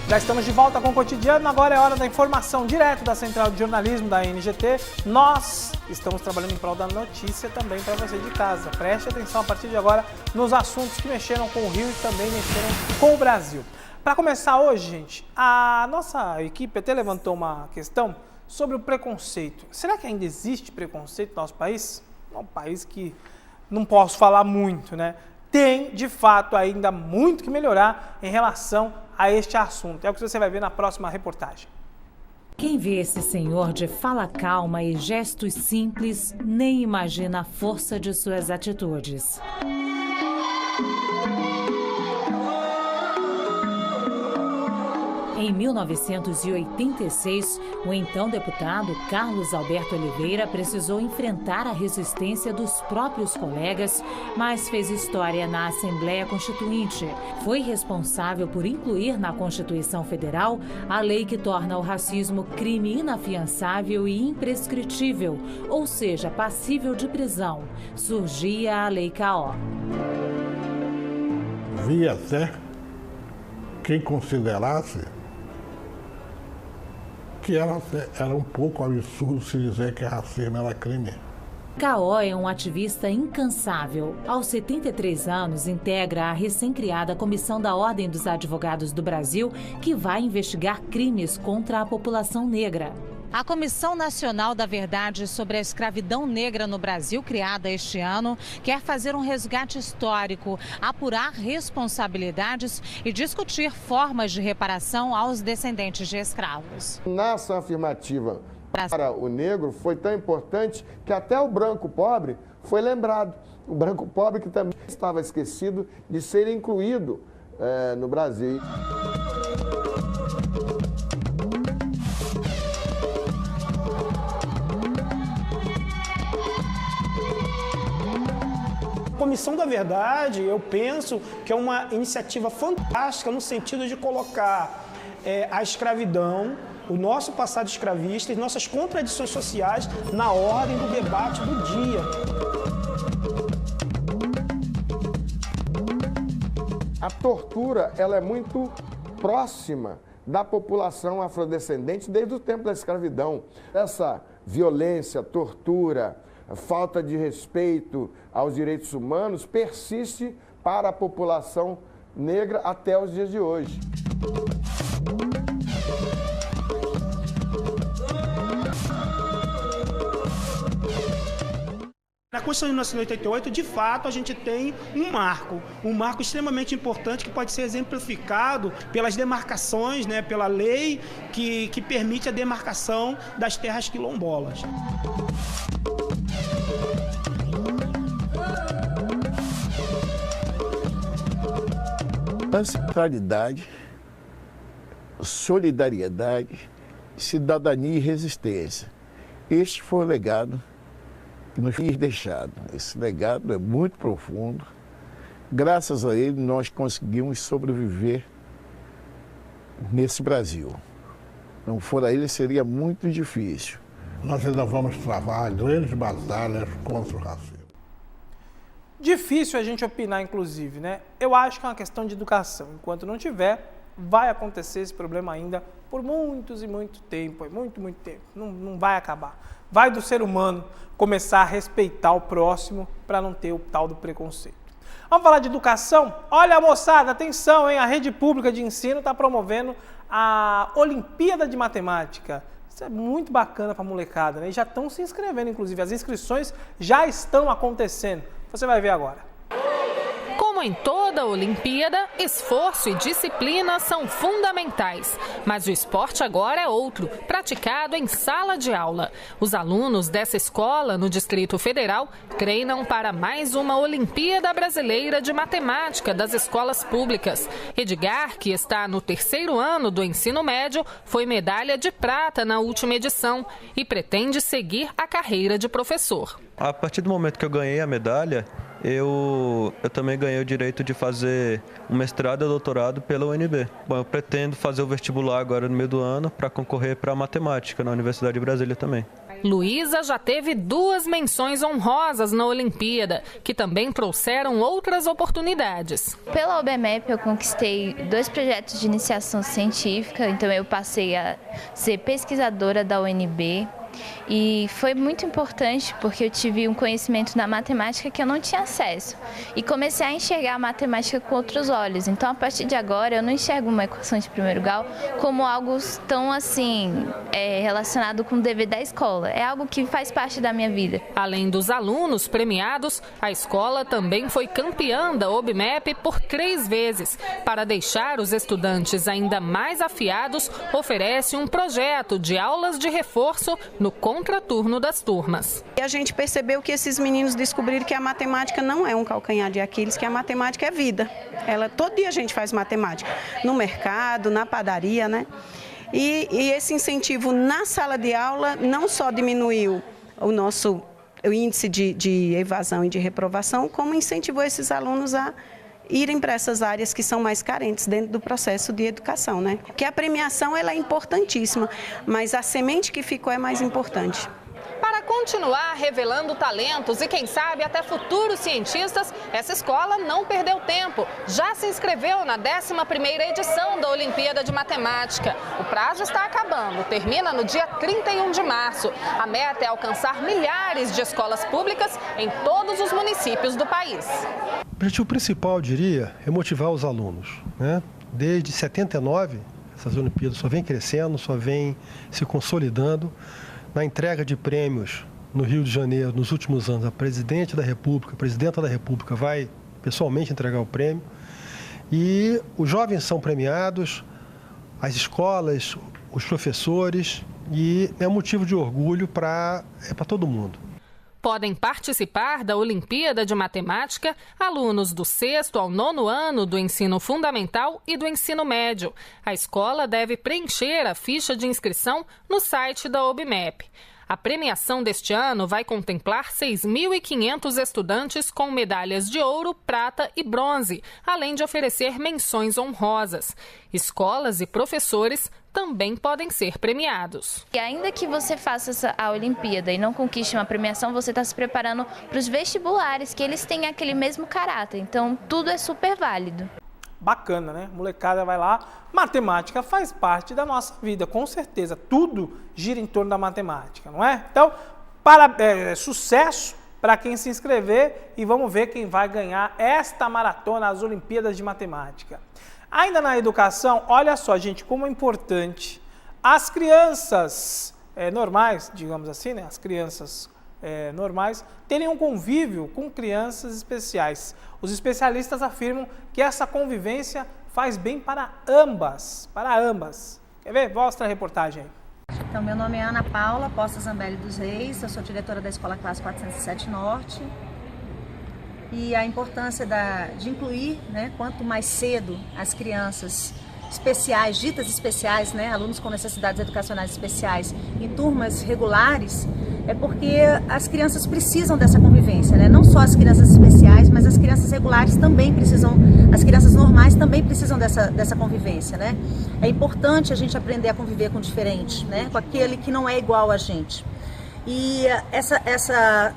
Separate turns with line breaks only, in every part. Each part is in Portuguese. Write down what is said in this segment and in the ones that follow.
Já estamos de volta com o Cotidiano, agora é hora da informação direto da Central de Jornalismo da NGT. Nós estamos trabalhando em prol da notícia também para você de casa. Preste atenção a partir de agora nos assuntos que mexeram com o Rio e também mexeram com o Brasil. Para começar hoje, gente, a nossa equipe até levantou uma questão sobre o preconceito. Será que ainda existe preconceito no nosso país? É um país que não posso falar muito, né? Tem, de fato, ainda muito que melhorar em relação a este assunto. É o que você vai ver na próxima reportagem.
Quem vê esse senhor de fala calma e gestos simples, nem imagina a força de suas atitudes. Em 1986, o então deputado Carlos Alberto Oliveira precisou enfrentar a resistência dos próprios colegas, mas fez história na Assembleia Constituinte. Foi responsável por incluir na Constituição Federal a lei que torna o racismo crime inafiançável e imprescritível, ou seja, passível de prisão. Surgia a Lei K.O.
Havia até quem considerasse que era um pouco absurdo se dizer que racismo era crime.
K.O. é um ativista incansável. Aos 73 anos, integra a recém-criada Comissão da Ordem dos Advogados do Brasil, que vai investigar crimes contra a população negra. A Comissão Nacional da Verdade sobre a Escravidão Negra no Brasil, criada este ano, quer fazer um resgate histórico, apurar responsabilidades e discutir formas de reparação aos descendentes de escravos.
Na ação afirmativa para o negro foi tão importante que até o branco pobre foi lembrado. O branco pobre que também estava esquecido de ser incluído no Brasil.
A Comissão da Verdade, eu penso que é uma iniciativa fantástica no sentido de colocar a escravidão, o nosso passado escravista e nossas contradições sociais na ordem do debate do dia.
A tortura, ela é muito próxima da população afrodescendente desde o tempo da escravidão. Essa violência, tortura, a falta de respeito aos direitos humanos persiste para a população negra até os dias de hoje.
Na Constituição de 1988, de fato, a gente tem um marco extremamente importante que pode ser exemplificado pelas demarcações, né, pela lei que permite a demarcação das terras quilombolas.
Ancestralidade, solidariedade, cidadania e resistência. Este foi o legado que nos foi deixado. Esse legado é muito profundo. Graças a ele, nós conseguimos sobreviver nesse Brasil. Não for a ele, seria muito difícil.
Nós ainda vamos travar grandes batalhas contra o racismo.
Difícil a gente opinar, inclusive, né? Eu acho que é uma questão de educação. Enquanto não tiver, vai acontecer esse problema ainda por muitos e muito tempo. Muito tempo. Não vai acabar. Vai do ser humano começar a respeitar o próximo para não ter o tal do preconceito. Vamos falar de educação? Olha, moçada, atenção, hein? A rede pública de ensino está promovendo a Olimpíada de Matemática. Isso é muito bacana para a molecada, né? E já estão se inscrevendo, inclusive. As inscrições já estão acontecendo. Você vai ver agora.
Como em toda Olimpíada, esforço e disciplina são fundamentais. Mas o esporte agora é outro, praticado em sala de aula. Os alunos dessa escola, no Distrito Federal, treinam para mais uma Olimpíada Brasileira de Matemática das escolas públicas. Edgar, que está no 3º ano do ensino médio, foi medalha de prata na última edição e pretende seguir a carreira de professor.
A partir do momento que eu ganhei a medalha, eu também ganhei o direito de fazer um mestrado e doutorado pela UNB. Bom, eu pretendo fazer o vestibular agora no meio do ano para concorrer para matemática na Universidade de Brasília também.
Luísa já teve 2 menções honrosas na Olimpíada, que também trouxeram outras oportunidades.
Pela OBMEP eu conquistei 2 projetos de iniciação científica, então eu passei a ser pesquisadora da UNB. E foi muito importante porque eu tive um conhecimento na matemática que eu não tinha acesso. E comecei a enxergar a matemática com outros olhos. Então, a partir de agora, eu não enxergo uma equação de primeiro grau como algo tão assim, relacionado com o dever da escola. É algo que faz parte da minha vida.
Além dos alunos premiados, a escola também foi campeã da OBMEP por 3 vezes. Para deixar os estudantes ainda mais afiados, oferece um projeto de aulas de reforço no contraturno das turmas.
E a gente percebeu que esses meninos descobriram que a matemática não é um calcanhar de Aquiles, que a matemática é vida. Todo dia a gente faz matemática, no mercado, na padaria, né? E esse incentivo na sala de aula não só diminuiu o índice de evasão e de reprovação, como incentivou esses alunos a irem para essas áreas que são mais carentes dentro do processo de educação, né? Porque a premiação ela é importantíssima, mas a semente que ficou é mais importante.
Para continuar revelando talentos e, quem sabe, até futuros cientistas, essa escola não perdeu tempo. Já se inscreveu na 11ª edição da Olimpíada de Matemática. O prazo está acabando, termina no dia 31 de março. A meta é alcançar milhares de escolas públicas em todos os municípios do país.
O objetivo principal, eu diria, é motivar os alunos, né? Desde 79, essas Olimpíadas só vem crescendo, só vem se consolidando. Na entrega de prêmios no Rio de Janeiro, nos últimos anos, a presidenta da República vai pessoalmente entregar o prêmio. E os jovens são premiados, as escolas, os professores, e é motivo de orgulho para todo mundo.
Podem participar da Olimpíada de Matemática alunos do 6º ao 9º ano do ensino fundamental e do ensino médio. A escola deve preencher a ficha de inscrição no site da OBMEP. A premiação deste ano vai contemplar 6.500 estudantes com medalhas de ouro, prata e bronze, além de oferecer menções honrosas. Escolas e professores também podem ser premiados.
E ainda que você faça a Olimpíada e não conquiste uma premiação, você está se preparando para os vestibulares, que eles têm aquele mesmo caráter. Então, tudo é super válido.
Bacana, né? Molecada vai lá. Matemática faz parte da nossa vida, com certeza. Tudo gira em torno da matemática, não é? Então, sucesso para quem se inscrever e vamos ver quem vai ganhar esta maratona, as Olimpíadas de Matemática. Ainda na educação, olha só, gente, como é importante as crianças normais, digamos assim, né? As crianças normais, terem um convívio com crianças especiais. Os especialistas afirmam que essa convivência faz bem para ambas. Quer ver? Mostra a reportagem aí.
Então, meu nome é Ana Paula Poça Zambelli dos Reis, eu sou diretora da Escola Classe 407 Norte. E a importância de incluir, né, quanto mais cedo as crianças especiais, ditas especiais, né, alunos com necessidades educacionais especiais, em turmas regulares, é porque as crianças precisam dessa convivência, né? Não só as crianças especiais, mas as crianças regulares também precisam, as crianças normais também precisam dessa convivência, né? É importante a gente aprender a conviver com o diferente, né? Com aquele que não é igual a gente. E essa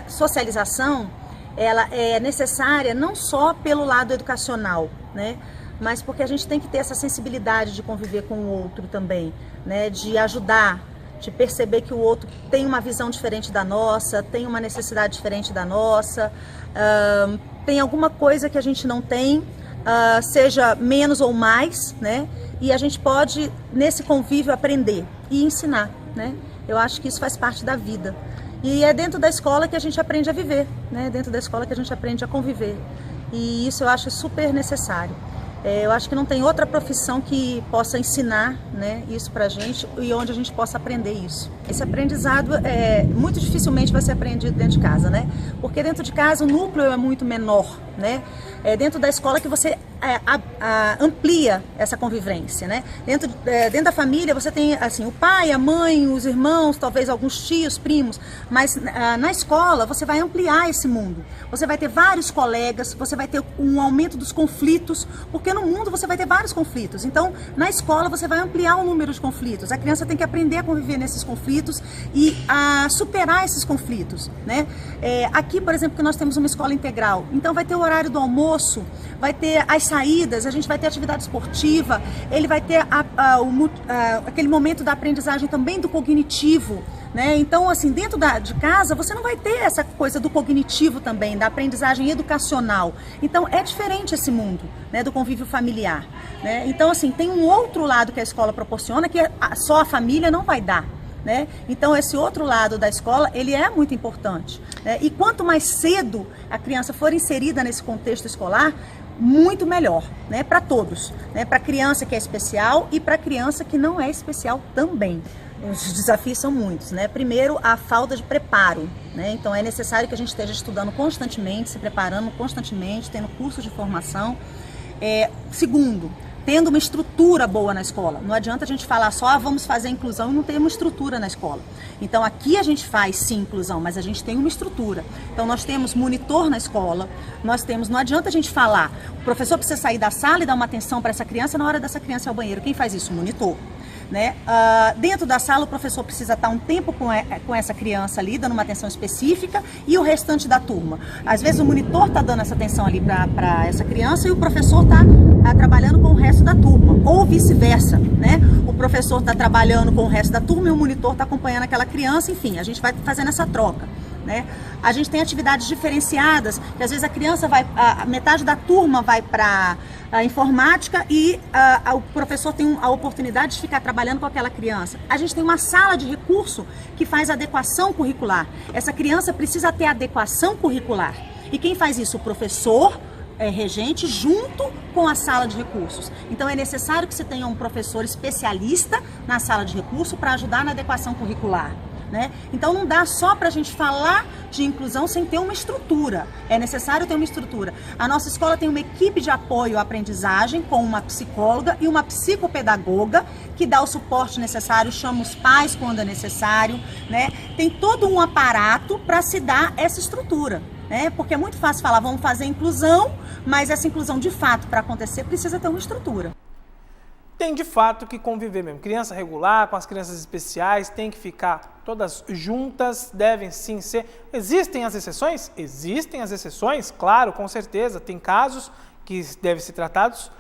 socialização, ela é necessária não só pelo lado educacional, né? Mas porque a gente tem que ter essa sensibilidade de conviver com o outro também, né? De ajudar, de perceber que o outro tem uma visão diferente da nossa, tem uma necessidade diferente da nossa, tem alguma coisa que a gente não tem, seja menos ou mais, né? E a gente pode, nesse convívio, aprender e ensinar, né? Eu acho que isso faz parte da vida. E é dentro da escola que a gente aprende a viver, né? Dentro da escola que a gente aprende a conviver. E isso eu acho super necessário. Eu acho que não tem outra profissão que possa ensinar, né, isso pra gente e onde a gente possa aprender isso. Esse aprendizado muito dificilmente vai ser aprendido dentro de casa, né? Porque dentro de casa o núcleo é muito menor, né? É dentro da escola que você amplia essa convivência, né? Dentro da família você tem assim, o pai, a mãe, os irmãos, talvez alguns tios, primos, mas na escola você vai ampliar esse mundo. Você vai ter vários colegas, você vai ter um aumento dos conflitos, porque no mundo você vai ter vários conflitos. Então, na escola você vai ampliar o número de conflitos. A criança tem que aprender a conviver nesses conflitos e a superar esses conflitos, né? Aqui, por exemplo, que nós temos uma escola integral, então vai ter o horário do almoço, vai ter as saídas, a gente vai ter atividade esportiva, ele vai ter aquele momento da aprendizagem também do cognitivo, né? Então, assim, dentro de casa você não vai ter essa coisa do cognitivo também, da aprendizagem educacional. Então, é diferente esse mundo, né, do convívio familiar, né? Então, assim, tem um outro lado que a escola proporciona que só a família não vai dar. Né? Então, esse outro lado da escola, ele é muito importante, né? E quanto mais cedo a criança for inserida nesse contexto escolar, muito melhor, né? Para todos, né? Para a criança que é especial e para a criança que não é especial também. Os desafios são muitos, né? Primeiro, a falta de preparo, né? Então, é necessário que a gente esteja estudando constantemente, se preparando constantemente, tendo cursos de formação. Segundo, tendo uma estrutura boa na escola. Não adianta a gente falar só, vamos fazer inclusão e não ter uma estrutura na escola. Então, aqui a gente faz sim inclusão, mas a gente tem uma estrutura. Então, nós temos monitor na escola, não adianta a gente falar, o professor precisa sair da sala e dar uma atenção para essa criança na hora dessa criança ir ao banheiro. Quem faz isso? O monitor. Né? Dentro da sala o professor precisa estar um tempo com essa criança ali, dando uma atenção específica, e o restante da turma. Às vezes o monitor está dando essa atenção ali para essa criança e o professor está trabalhando com o resto da turma, ou vice-versa, né? O professor está trabalhando com o resto da turma e o monitor está acompanhando aquela criança, enfim, a gente vai fazendo essa troca. Né? A gente tem atividades diferenciadas, que às vezes a criança metade da turma vai para a informática e o professor tem a oportunidade de ficar trabalhando com aquela criança. A gente tem uma sala de recurso que faz adequação curricular. Essa criança precisa ter adequação curricular. E quem faz isso? O professor regente junto com a sala de recursos. Então é necessário que você tenha um professor especialista na sala de recursos para ajudar na adequação curricular. Né? Então não dá só para a gente falar de inclusão sem ter uma estrutura, é necessário ter uma estrutura. A nossa escola tem uma equipe de apoio à aprendizagem com uma psicóloga e uma psicopedagoga que dá o suporte necessário, chama os pais quando é necessário, né? Tem todo um aparato para se dar essa estrutura, né? Porque é muito fácil falar, vamos fazer inclusão, mas essa inclusão de fato para acontecer precisa ter uma estrutura.
Tem de fato que conviver mesmo. Criança regular com as crianças especiais tem que ficar todas juntas, devem sim ser. Existem as exceções? Existem as exceções, claro, com certeza. Tem casos que devem ser tratados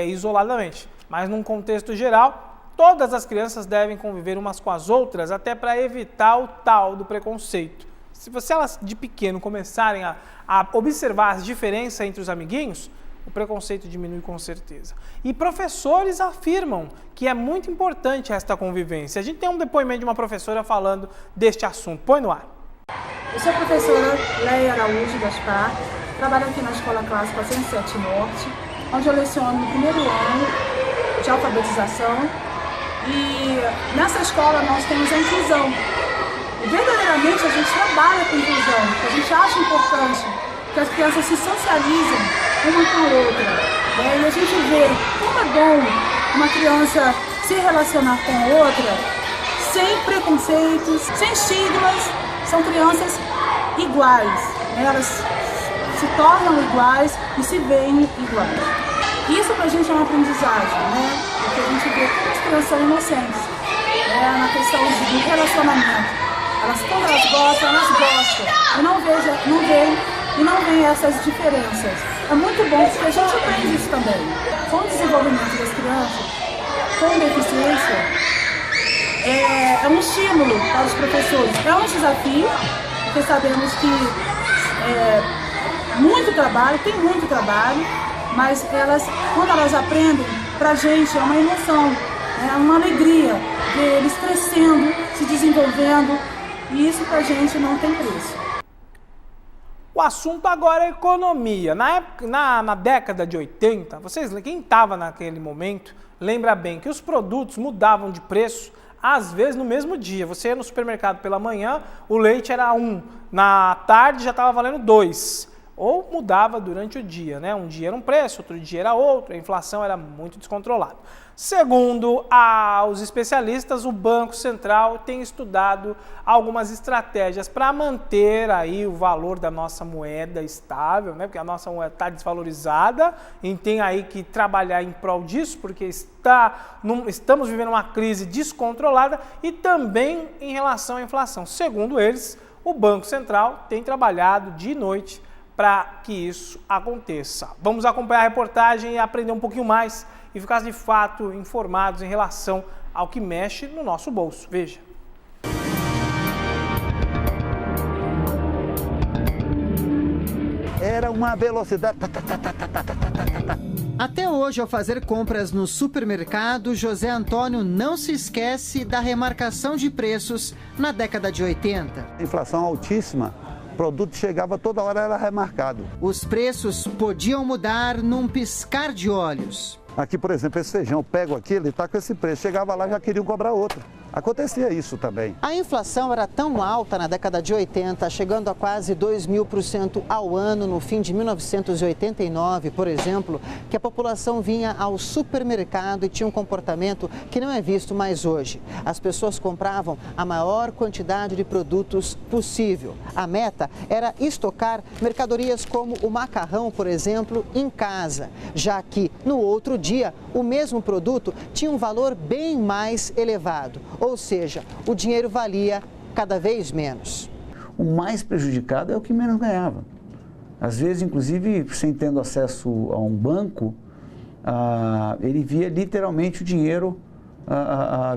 isoladamente. Mas num contexto geral, todas as crianças devem conviver umas com as outras, até para evitar o tal do preconceito. Se elas de pequeno começarem a observar as diferenças entre os amiguinhos, o preconceito diminui com certeza. E professores afirmam que é muito importante esta convivência. A gente tem um depoimento de uma professora falando deste assunto. Põe no ar.
Eu sou a professora Leia Araújo Gaspar, trabalho aqui na Escola Classe 407 Norte, onde eu leciono no primeiro ano de alfabetização. E nessa escola nós temos a inclusão. E verdadeiramente a gente trabalha com inclusão, porque a gente acha importante que as crianças se socializem uma com a outra. E a gente vê como é bom uma criança se relacionar com a outra sem preconceitos, sem estigmas. São crianças iguais, elas se tornam iguais e se veem iguais. Isso pra gente é uma aprendizagem, né? Porque a gente vê como as crianças são inocentes, né? Na questão de relacionamento. Quando elas gostam, elas gostam. E não veem essas diferenças. É muito bom, porque a gente aprende isso também. Com o desenvolvimento das crianças, com deficiência, é um estímulo para os professores. É um desafio, porque sabemos que tem muito trabalho, mas quando elas aprendem, para a gente é uma emoção, é uma alegria ver eles crescendo, se desenvolvendo, e isso para a gente não tem preço.
O assunto agora é economia. Na década de 80, quem estava naquele momento, lembra bem que os produtos mudavam de preço, às vezes no mesmo dia. Você ia no supermercado pela manhã, o leite era 1, na tarde já estava valendo 2. ou mudava durante o dia, né? Um dia era um preço, outro dia era outro, a inflação era muito descontrolada. Segundo os especialistas, o Banco Central tem estudado algumas estratégias para manter aí o valor da nossa moeda estável, né? Porque a nossa moeda está desvalorizada e tem aí que trabalhar em prol disso, porque estamos vivendo uma crise descontrolada e também em relação à inflação. Segundo eles, o Banco Central tem trabalhado de noite para que isso aconteça. Vamos acompanhar a reportagem e aprender um pouquinho mais e ficar de fato informados em relação ao que mexe no nosso bolso. Veja.
Era uma velocidade.
Até hoje, ao fazer compras no supermercado, José Antônio não se esquece da remarcação de preços na década de 80.
Inflação altíssima. O produto chegava toda hora, era remarcado.
Os preços podiam mudar num piscar de olhos.
Aqui, por exemplo, esse feijão, eu pego aqui, ele está com esse preço. Chegava lá, já queriam cobrar outro. Acontecia isso também.
A inflação era tão alta na década de 80, chegando a quase 2.000% ao ano no fim de 1989, por exemplo, que a população vinha ao supermercado e tinha um comportamento que não é visto mais hoje. As pessoas compravam a maior quantidade de produtos possível. A meta era estocar mercadorias como o macarrão, por exemplo, em casa, já que no outro dia o mesmo produto tinha um valor bem mais elevado. Ou seja, o dinheiro valia cada vez menos.
O mais prejudicado é o que menos ganhava. Às vezes, inclusive, sem tendo acesso a um banco, ele via literalmente o dinheiro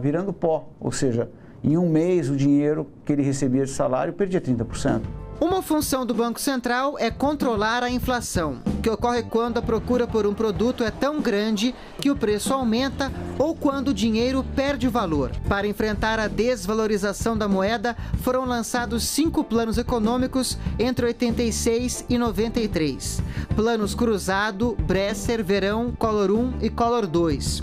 virando pó. Ou seja, em um mês o dinheiro que ele recebia de salário perdia 30%.
Uma função do Banco Central é controlar a inflação, que ocorre quando a procura por um produto é tão grande que o preço aumenta ou quando o dinheiro perde valor. Para enfrentar a desvalorização da moeda, foram lançados 5 planos econômicos entre 86 e 93. Planos Cruzado, Bresser, Verão, Collor 1 e Collor 2.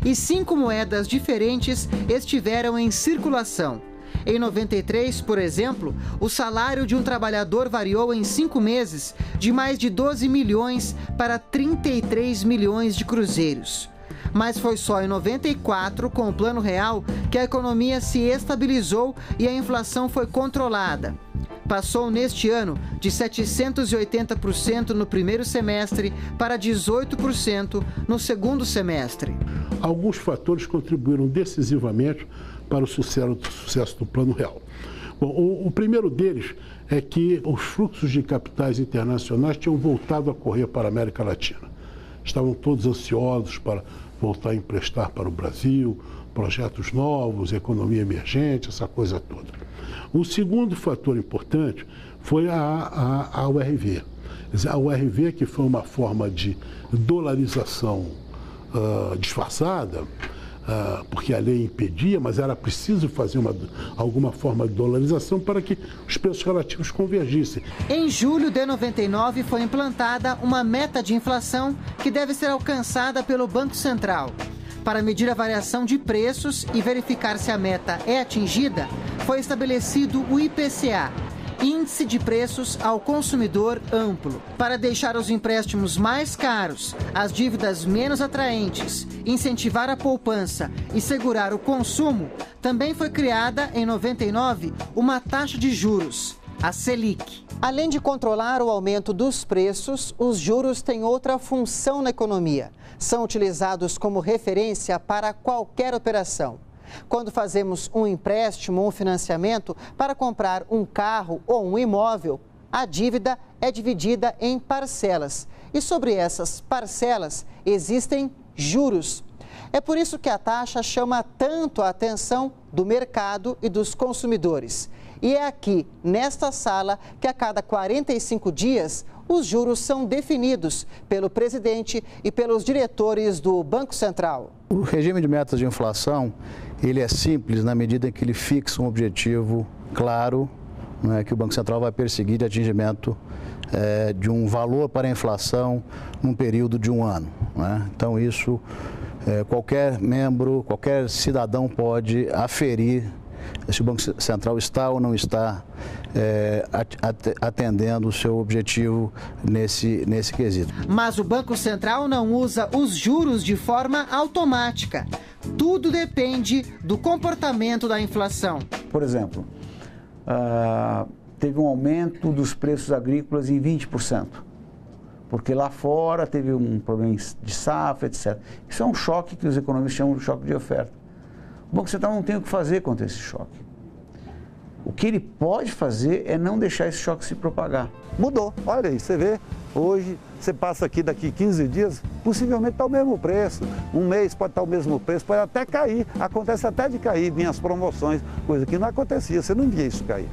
E 5 moedas diferentes estiveram em circulação. Em 93, por exemplo, o salário de um trabalhador variou em 5 meses de mais de 12 milhões para 33 milhões de cruzeiros. Mas foi só em 94, com o Plano Real, que a economia se estabilizou e a inflação foi controlada. Passou neste ano de 780% no primeiro semestre para 18% no segundo semestre.
Alguns fatores contribuíram decisivamente para o sucesso do Plano Real. Bom, o primeiro deles é que os fluxos de capitais internacionais tinham voltado a correr para a América Latina. Estavam todos ansiosos para voltar a emprestar para o Brasil, projetos novos, economia emergente, essa coisa toda. O segundo fator importante foi a URV. A URV, que foi uma forma de dolarização disfarçada, porque a lei impedia, mas era preciso fazer alguma forma de dolarização para que os preços relativos convergissem.
Em julho de 99 foi implantada uma meta de inflação que deve ser alcançada pelo Banco Central. Para medir a variação de preços e verificar se a meta é atingida, foi estabelecido o IPCA, Índice de Preços ao Consumidor Amplo. Para deixar os empréstimos mais caros, as dívidas menos atraentes, incentivar a poupança e segurar o consumo, também foi criada, em 99, uma taxa de juros, a Selic. Além de controlar o aumento dos preços, os juros têm outra função na economia. São utilizados como referência para qualquer operação. Quando fazemos um empréstimo ou um financiamento para comprar um carro ou um imóvel, a dívida é dividida em parcelas. E sobre essas parcelas existem juros. É por isso que a taxa chama tanto a atenção do mercado e dos consumidores. E é aqui, nesta sala, que a cada 45 dias os juros são definidos pelo presidente e pelos diretores do Banco Central.
O regime de metas de inflação, ele é simples na medida em que ele fixa um objetivo claro, né, que o Banco Central vai perseguir de atingimento de um valor para a inflação num período de um ano. Né? Então isso, qualquer membro, qualquer cidadão pode aferir se o Banco Central está ou não está atendendo o seu objetivo nesse quesito.
Mas o Banco Central não usa os juros de forma automática. Tudo depende do comportamento da inflação.
Por exemplo, teve um aumento dos preços agrícolas em 20%, porque lá fora teve um problema de safra, etc. Isso é um choque que os economistas chamam de choque de oferta. O Banco Central não tem o que fazer contra esse choque. O que ele pode fazer é não deixar esse choque se propagar.
Mudou, olha aí, você vê, hoje você passa aqui daqui 15 dias, possivelmente está o mesmo preço. Um mês pode estar o mesmo preço, pode até cair, acontece até de cair, vinha as promoções, coisa que não acontecia, você não via isso cair.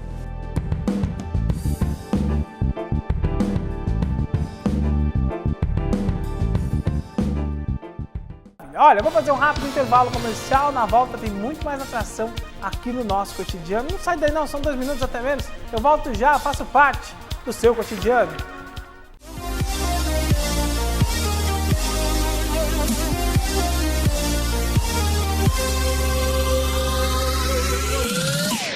Olha, eu vou fazer um rápido intervalo comercial, na volta tem muito mais atração aqui no nosso cotidiano. Não sai daí não, são 2 minutos até menos. Eu volto já, faço parte do seu cotidiano.